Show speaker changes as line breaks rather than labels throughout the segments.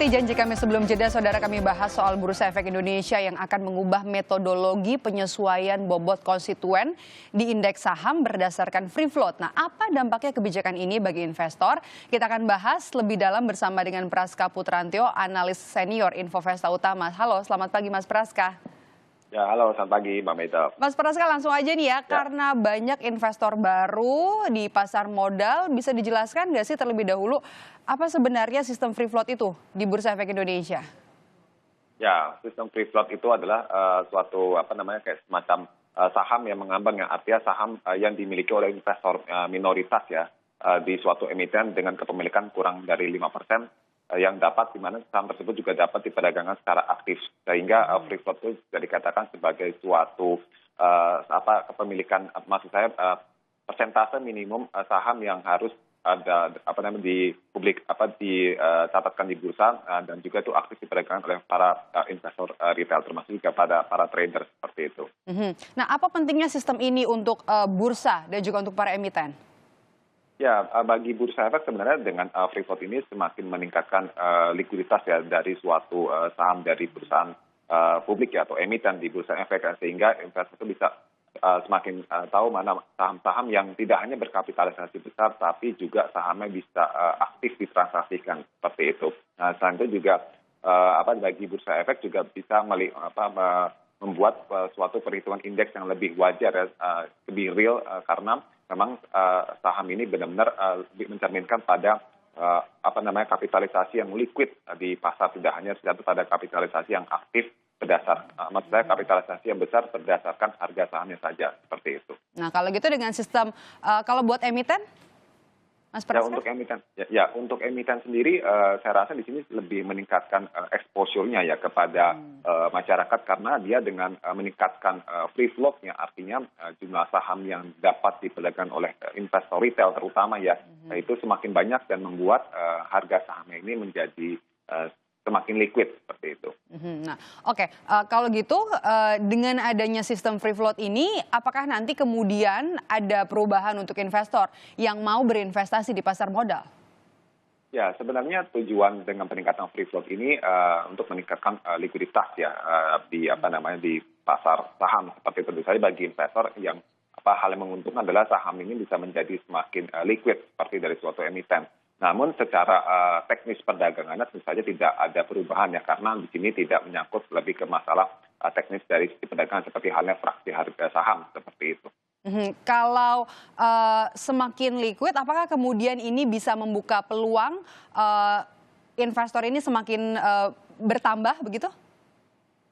Seperti janji kami sebelum jeda, saudara, kami bahas soal Bursa Efek Indonesia yang akan mengubah metodologi penyesuaian bobot konstituen di indeks saham berdasarkan free float. Nah, apa dampaknya kebijakan ini bagi investor? Kita akan bahas lebih dalam bersama dengan Praska Putrantyo, analis senior Infovesta Utama. Halo, selamat pagi Mas Praska.
Ya, halo, selamat pagi Mbak Meta.
Mas Praska, langsung aja nih ya, karena banyak investor baru di pasar modal, bisa dijelaskan nggak sih terlebih dahulu apa sebenarnya sistem free float itu di Bursa Efek Indonesia?
Ya, sistem free float itu adalah suatu kayak semacam saham yang mengambang, yang artinya saham yang dimiliki oleh investor minoritas ya di suatu emiten dengan kepemilikan kurang dari 5%. Yang dapat, di mana saham tersebut juga dapat diperdagangkan secara aktif, sehingga free float itu bisa dikatakan sebagai suatu kepemilikan, maksud saya persentase minimum saham yang harus ada di publik, dicatatkan di bursa, dan juga itu aktif diperdagangkan oleh para investor retail, termasuk juga pada para trader seperti itu.
Nah, apa pentingnya sistem ini untuk bursa dan juga untuk para emiten?
Ya, bagi Bursa Efek sebenarnya dengan free float ini semakin meningkatkan likuiditas ya dari suatu saham dari perusahaan publik ya atau emiten di Bursa Efek, sehingga investor itu bisa semakin tahu mana saham-saham yang tidak hanya berkapitalisasi besar tapi juga sahamnya bisa aktif ditransaksikan seperti itu. Nah, selain itu juga bagi Bursa Efek juga bisa membuat suatu perhitungan indeks yang lebih wajar ya, lebih real, karena memang saham ini benar-benar mencerminkan pada kapitalisasi yang liquid di pasar, tidak hanya tergantung pada kapitalisasi yang aktif maksudnya kapitalisasi yang besar berdasarkan harga sahamnya saja, seperti itu.
Nah, kalau gitu dengan sistem kalau buat emiten, Mas Praska?
Untuk emiten sendiri saya rasa di sini lebih meningkatkan exposure-nya ya kepada masyarakat, karena dia dengan meningkatkan free float-nya, artinya jumlah saham yang dapat diperdagangkan oleh investor retail terutama ya, itu semakin banyak dan membuat harga sahamnya ini menjadi semakin liquid seperti itu.
Nah, oke. Kalau gitu dengan adanya sistem free float ini, apakah nanti kemudian ada perubahan untuk investor yang mau berinvestasi di pasar modal?
Ya, sebenarnya tujuan dengan peningkatan free float ini untuk meningkatkan likuiditas ya di pasar saham, seperti tentu saja bagi investor yang hal yang menguntungkan adalah saham ini bisa menjadi semakin liquid seperti dari suatu emiten. Namun secara teknis perdagangannya tentu saja tidak ada perubahan ya, karena di sini tidak menyangkut lebih ke masalah teknis dari sisi perdagangan seperti halnya fraksi harga saham seperti itu.
Kalau semakin liquid, apakah kemudian ini bisa membuka peluang investor ini semakin bertambah begitu?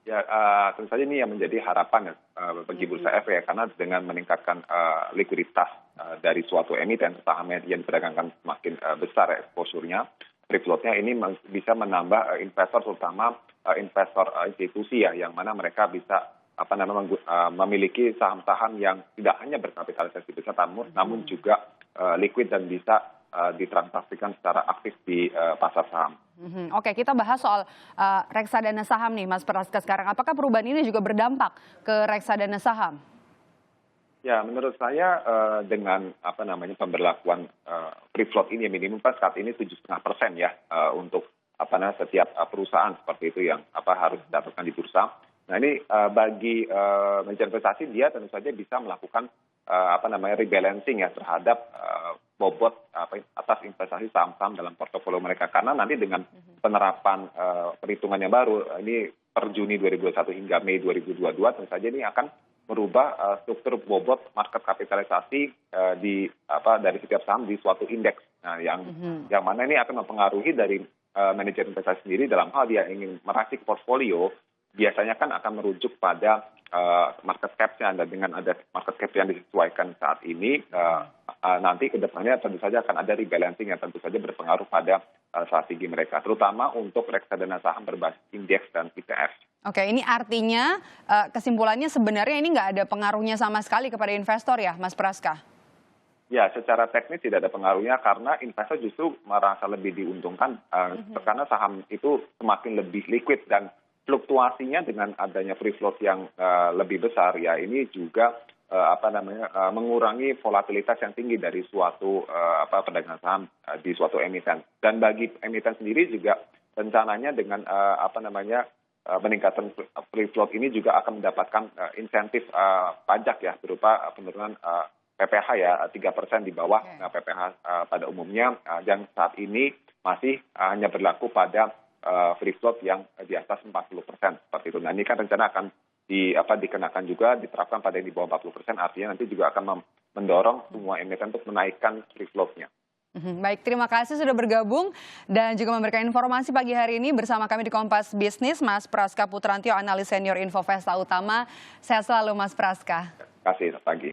Ya, tentu saja ini yang menjadi harapan ya, bagi Bursa Efek ya, karena dengan meningkatkan likuiditas dari suatu emiten, sahamnya yang diperdagangkan semakin besar exposure-nya, free float-nya ini bisa menambah investor, terutama investor institusi ya, yang mana mereka bisa memiliki saham-saham yang tidak hanya berkapitalisasi besar, namun juga liquid dan bisa ditransaksikan secara aktif di pasar saham.
Oke, kita bahas soal reksadana saham nih, Mas Praska sekarang. Apakah perubahan ini juga berdampak ke reksadana saham?
Ya, menurut saya dengan pemberlakuan free float ini minimum saat ini 7,5% ya untuk setiap perusahaan seperti itu yang harus dicatatkan di bursa. Nah, ini bagi manajer investasi, dia tentu saja bisa melakukan rebalancing ya terhadap bobot atas investasi saham-saham dalam portofolio mereka, karena nanti dengan penerapan perhitungan yang baru ini per Juni 2021 hingga Mei 2022 tentu saja ini akan merubah struktur bobot market kapitalisasi dari setiap saham di suatu indeks. Nah, yang mana ini akan mempengaruhi dari manajer investasi sendiri dalam hal dia ingin meracik portfolio, biasanya kan akan merujuk pada market cap-nya, dan dengan ada market cap yang disesuaikan saat ini, nanti ke depannya tentu saja akan ada rebalancing yang tentu saja berpengaruh pada strategi mereka, terutama untuk reksadana saham berbasis indeks dan ETF.
Oke, ini artinya kesimpulannya sebenarnya ini nggak ada pengaruhnya sama sekali kepada investor ya, Mas Praska?
Ya, secara teknis tidak ada pengaruhnya, karena investor justru merasa lebih diuntungkan karena saham itu semakin lebih liquid, dan fluktuasinya dengan adanya free float yang lebih besar ya, ini juga mengurangi volatilitas yang tinggi dari suatu perdagangan saham di suatu emiten. Dan bagi emiten sendiri juga rencananya dengan peningkatan free float ini juga akan mendapatkan insentif pajak ya berupa penurunan PPh ya 3% di bawah PPh pada umumnya dan saat ini masih hanya berlaku pada free float yang di atas 40% seperti itu. Nah ini kan rencana akan dikenakan juga diterapkan pada yang di bawah 40%, artinya nanti juga akan mendorong semua emiten untuk menaikkan free float-nya.
Baik, terima kasih sudah bergabung dan juga memberikan informasi pagi hari ini bersama kami di Kompas Bisnis, Mas Praska Putrantio, analis senior Infovesta Utama. Sehat selalu Mas Praska.
Terima kasih, pagi.